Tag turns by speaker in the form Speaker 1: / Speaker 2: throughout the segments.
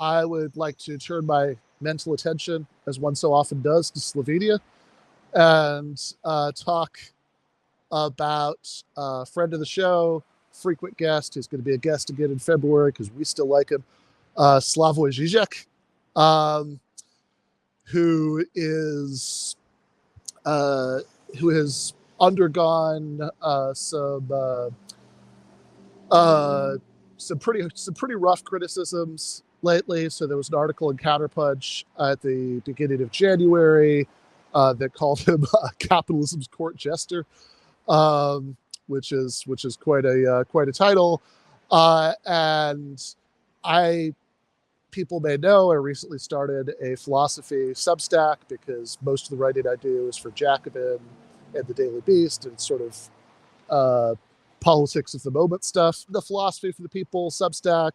Speaker 1: I would like to turn my mental attention, as one so often does, to Slovenia and talk about a friend of the show, frequent guest, who's going to be a guest again in February because we still like him, Slavoj Zizek, who has undergone some pretty rough criticisms lately. So there was an article in Counterpunch at the beginning of January that called him capitalism's court jester, which is quite a title. And people may know I recently started a philosophy Substack because most of the writing I do is for Jacobin and the Daily Beast and sort of politics of the moment stuff. The Philosophy for the People Substack,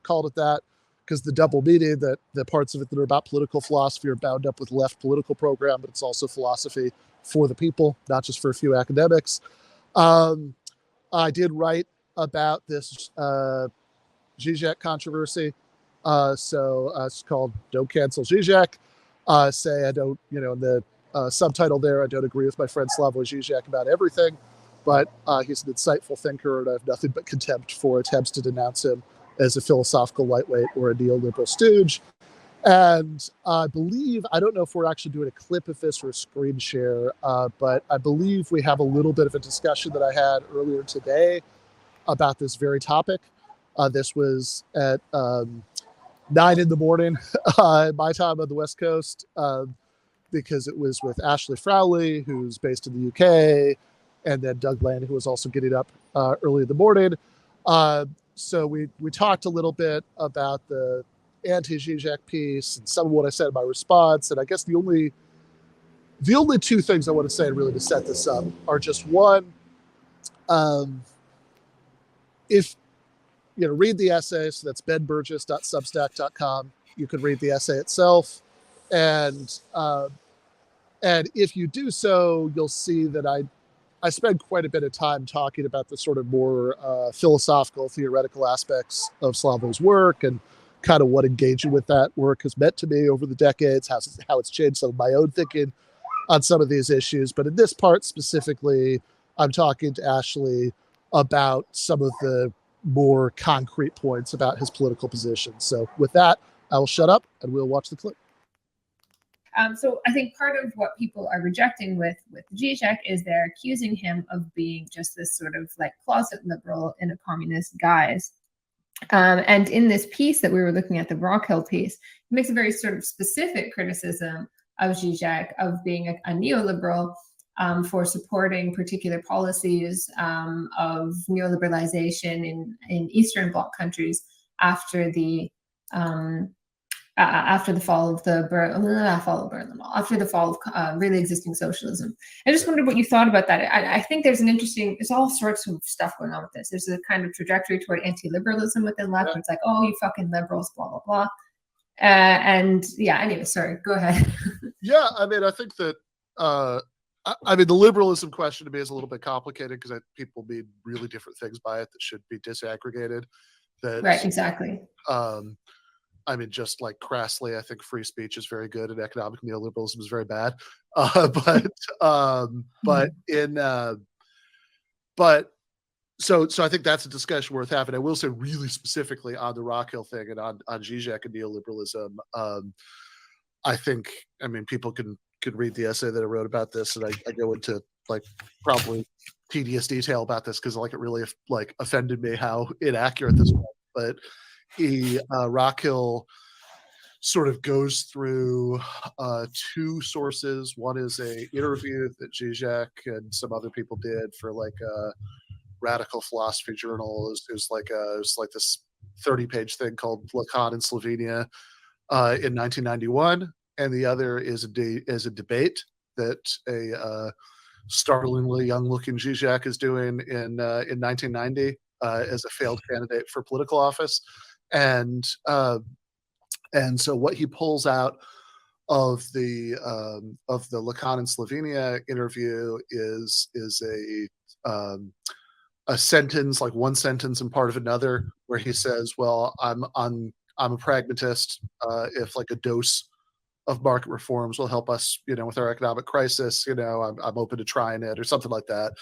Speaker 1: called it that because the double meaning that the parts of it that are about political philosophy are bound up with left political program, but it's also philosophy for the people, not just for a few academics. I did write about this Zizek controversy. So it's called Don't Cancel Zizek. Say I don't, in the subtitle there, I don't agree with my friend Slavoj Zizek about everything, but he's an insightful thinker, and I have nothing but contempt for attempts to denounce him as a philosophical lightweight or a neoliberal stooge. And I don't know if we're actually doing a clip of this or a screen share, but I believe we have a little bit of a discussion that I had earlier today about this very topic. This was at 9 in the morning, my time on the West Coast, because it was with Ashley Frowley, who's based in the UK, and then Doug Land, who was also getting up early in the morning. So we talked a little bit about the anti-Zizek piece and some of what I said in my response. And I guess the only two things I want to say really to set this up are just one, if read the essay. So that's benburgis.substack.com. You could read the essay itself. And if you do so, you'll see that I spend quite a bit of time talking about the sort of more philosophical, theoretical aspects of Slavoj's work and kind of what engaging with that work has meant to me over the decades, how it's changed some of my own thinking on some of these issues. But in this part specifically, I'm talking to Ashley about some of the more concrete points about his political position. So with that, I will shut up and we'll watch the clip.
Speaker 2: So I think part of what people are rejecting with Zizek is they're accusing him of being just this sort of like closet liberal in a communist guise. And in this piece that we were looking at, the Rockhill piece, it makes a very sort of specific criticism of Zizek of being a neoliberal for supporting particular policies of neoliberalization in Eastern Bloc countries after the fall of after the fall of really existing socialism. I just wondered what you thought about that. I think there's there's all sorts of stuff going on with this. There's a kind of trajectory toward anti-liberalism within left, where it's like, oh, you fucking liberals, blah, blah, blah. And yeah, anyway, sorry, go ahead.
Speaker 1: Yeah, I mean, I think that, the liberalism question to me is a little bit complicated because people mean really different things by it that should be disaggregated.
Speaker 2: Right, exactly.
Speaker 1: Just like crassly, I think free speech is very good and economic neoliberalism is very bad. So I think that's a discussion worth having. I will say really specifically on the Rockhill thing and on Zizek and neoliberalism. I think, people can read the essay that I wrote about this, and I go into like probably tedious detail about this because it really offended me how inaccurate this was. But Rockhill sort of goes through two sources. One is a interview that Zizek and some other people did for a radical philosophy journal. It was like this 30-page thing called Lacan in Slovenia in 1991, and the other is a debate that a startlingly young-looking Zizek is doing in 1990 as a failed candidate for political office. And so what he pulls out of the Lacan in Slovenia interview is a sentence, like one sentence and part of another, where he says, "Well, I'm I'm a pragmatist. If like a dose of market reforms will help us, with our economic crisis, I'm open to trying it or something like that.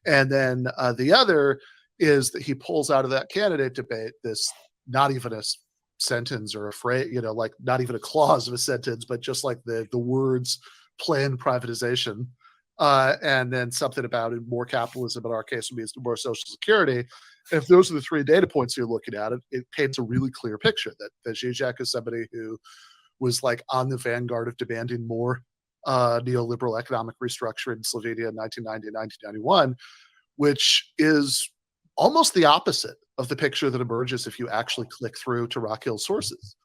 Speaker 1: And then the other is that he pulls out of that candidate debate this not even a sentence or a phrase, like not even a clause of a sentence, but just like the words planned privatization. And then something about more capitalism, in our case, would means more social security. And if those are the three data points you're looking at, it paints a really clear picture that Zizek is somebody who was like on the vanguard of demanding more neoliberal economic restructuring in Slovenia in 1990 and 1991, which is almost the opposite of the picture that emerges if you actually click through to Rakil's sources.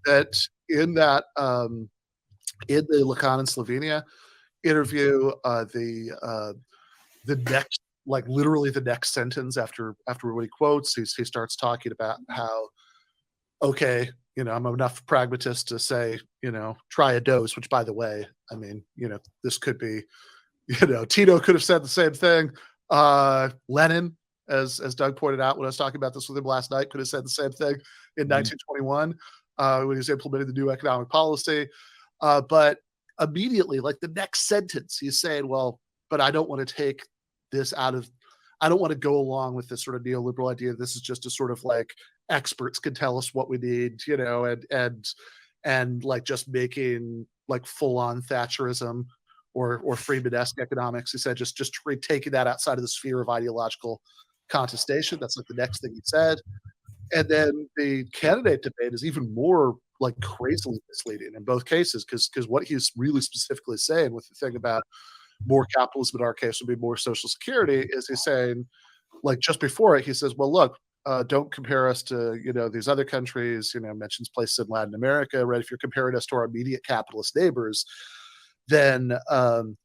Speaker 1: That in that in the Lacan in Slovenia interview, the next, like literally the next sentence after what he quotes, he starts talking about how, okay, I'm enough pragmatist to say, try a dose, which by the way, I mean, this could be, Tito could have said the same thing. Lenin, as Doug pointed out when I was talking about this with him last night, could have said the same thing in 1921 when he was implementing the new economic policy. But immediately, like the next sentence, he's saying, well, but I don't want to take this I don't want to go along with this sort of neoliberal idea. This is just a sort of like experts can tell us what we need, and like just making like full on Thatcherism or Friedman-esque economics. He said just taking that outside of the sphere of ideological contestation. That's like the next thing he said. And then the candidate debate is even more like crazily misleading in both cases, because what he's really specifically saying with the thing about more capitalism in our case would be more social security is he's saying, like just before it, he says, well, look, don't compare us to, these other countries, mentions places in Latin America, right? If you're comparing us to our immediate capitalist neighbors, then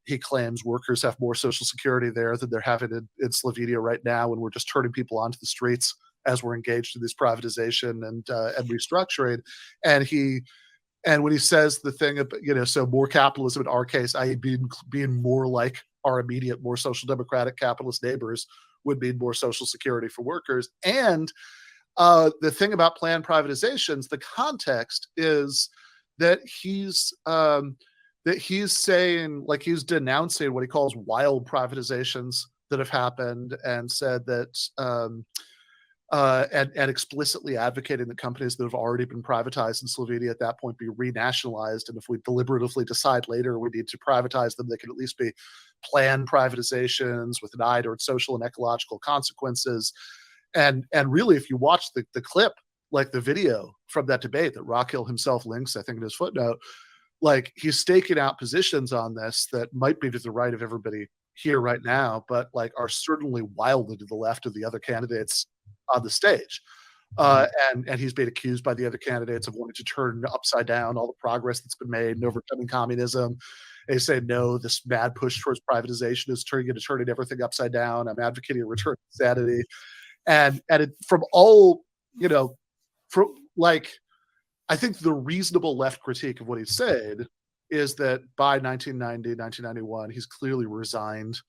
Speaker 1: he claims workers have more social security there than they're having in Slovenia right now, when we're just turning people onto the streets as we're engaged in this privatization and restructuring. And when he says the thing about, so more capitalism in our case, i.e. being more like our immediate, more social democratic capitalist neighbors, would mean more social security for workers. And the thing about planned privatizations, the context is that he's saying, like he's denouncing what he calls wild privatizations that have happened, and said that and explicitly advocating that companies that have already been privatized in Slovenia at that point be renationalized. And if we deliberatively decide later we need to privatize them, they can at least be planned privatizations with an eye toward social and ecological consequences. And really, if you watch the clip, like the video from that debate that Rakil himself links, I think in his footnote, like he's staking out positions on this that might be to the right of everybody here right now, but like are certainly wildly to the left of the other candidates on the stage. And he's been accused by the other candidates of wanting to turn upside down all the progress that's been made in overcoming communism. They say, no, this mad push towards privatization is turning everything upside down. I'm advocating a return to sanity. And from all, from like, I think the reasonable left critique of what he said is that by 1990, 1991, he's clearly resigned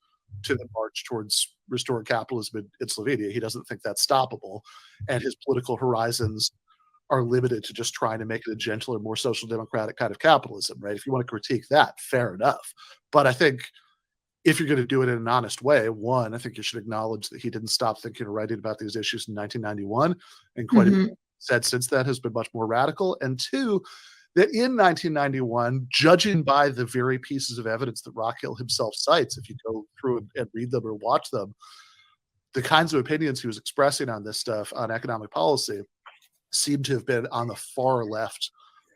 Speaker 1: to the march towards restored capitalism in Slovenia. He doesn't think that's stoppable. And his political horizons are limited to just trying to make it a gentler, more social democratic kind of capitalism, right? If you want to critique that, fair enough. But I think if you're going to do it in an honest way, one, I think you should acknowledge that he didn't stop thinking or writing about these issues in 1991, and quite a bit said since then has been much more radical. And two, that in 1991, judging by the very pieces of evidence that Rakil himself cites, if you go through and read them or watch them, the kinds of opinions he was expressing on this stuff, on economic policy, seem to have been on the far left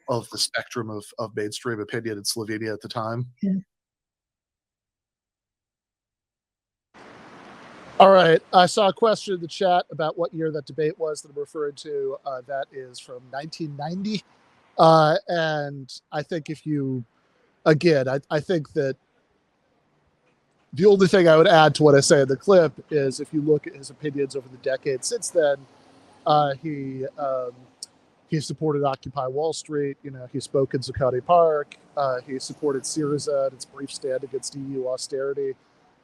Speaker 1: of the spectrum of mainstream opinion in Slovenia at the time.
Speaker 2: Yeah.
Speaker 1: All right. I saw a question in the chat about what year that debate was that I'm referring to. That is from 1990. And I think if you, again, I think that the only thing I would add to what I say in the clip is if you look at his opinions over the decades since then, he supported Occupy Wall Street. He spoke in Zuccotti Park. He supported Syriza and its brief stand against EU austerity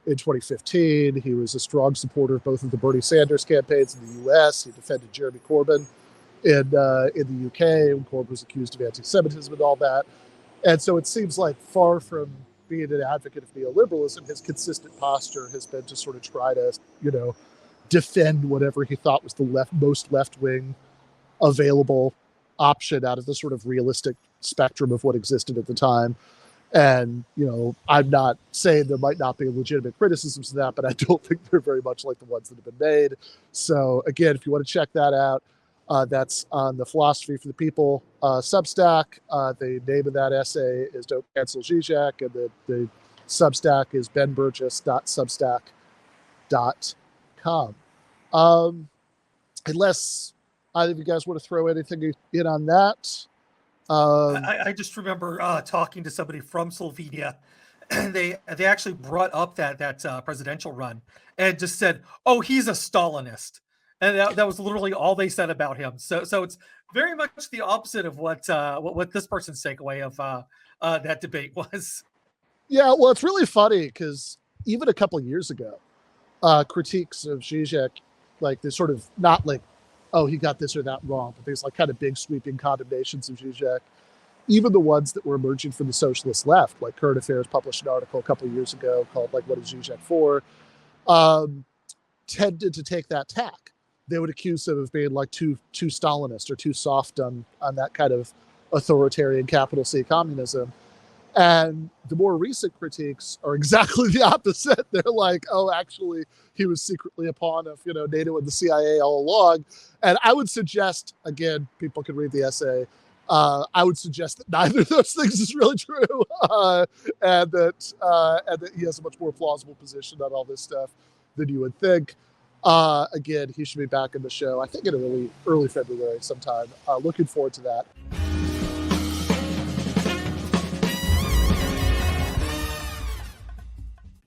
Speaker 1: in 2015. He was a strong supporter of both of the Bernie Sanders campaigns in the U.S. He defended Jeremy Corbyn in the UK when Corbyn was accused of anti-Semitism and all that. And so it seems like, far from being an advocate of neoliberalism, his consistent posture has been to sort of try to, defend whatever he thought was the most left-wing available option out of the sort of realistic spectrum of what existed at the time. And, I'm not saying there might not be legitimate criticisms of that, but I don't think they're very much like the ones that have been made. So again, if you want to check that out, that's on the Philosophy for the People Substack. The name of that essay is Don't Cancel Zizek, and the Substack is benburgess.substack.com. Unless either of you guys want to throw anything in on that.
Speaker 3: I just remember talking to somebody from Slovenia, and they actually brought up that presidential run and just said, "Oh, he's a Stalinist," and that was literally all they said about him. So it's very much the opposite of what this person's takeaway of that debate was.
Speaker 1: Yeah, well, it's really funny because even a couple of years ago, critiques of Zizek, like they're sort of not like, oh, he got this or that wrong, but there's like kind of big sweeping condemnations of Zizek. Even the ones that were emerging from the socialist left, like Current Affairs published an article a couple of years ago called like, "What is Zizek for?" Tended to take that tack. They would accuse him of being like too Stalinist or too soft on that kind of authoritarian capital C communism. And the more recent critiques are exactly the opposite. They're like, oh, actually, he was secretly a pawn of, NATO and the CIA all along. And I would suggest, again, people can read the essay, I would suggest that neither of those things is really true, and that he has a much more plausible position on all this stuff than you would think. Again, he should be back in the show, I think in early February sometime. Looking forward to that.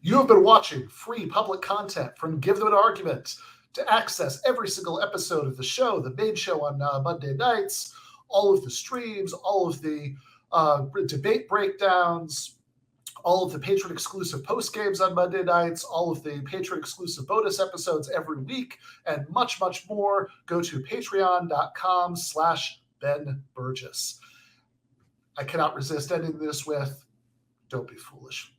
Speaker 1: You have been watching free public content from Give Them an Argument. To access every single episode of the show, the main show on Monday nights, all of the streams, all of the debate breakdowns, all of the patron-exclusive post-games on Monday nights, all of the patron-exclusive bonus episodes every week, and much, much more, go to patreon.com/Ben Burgis. I cannot resist ending this with, don't be foolish.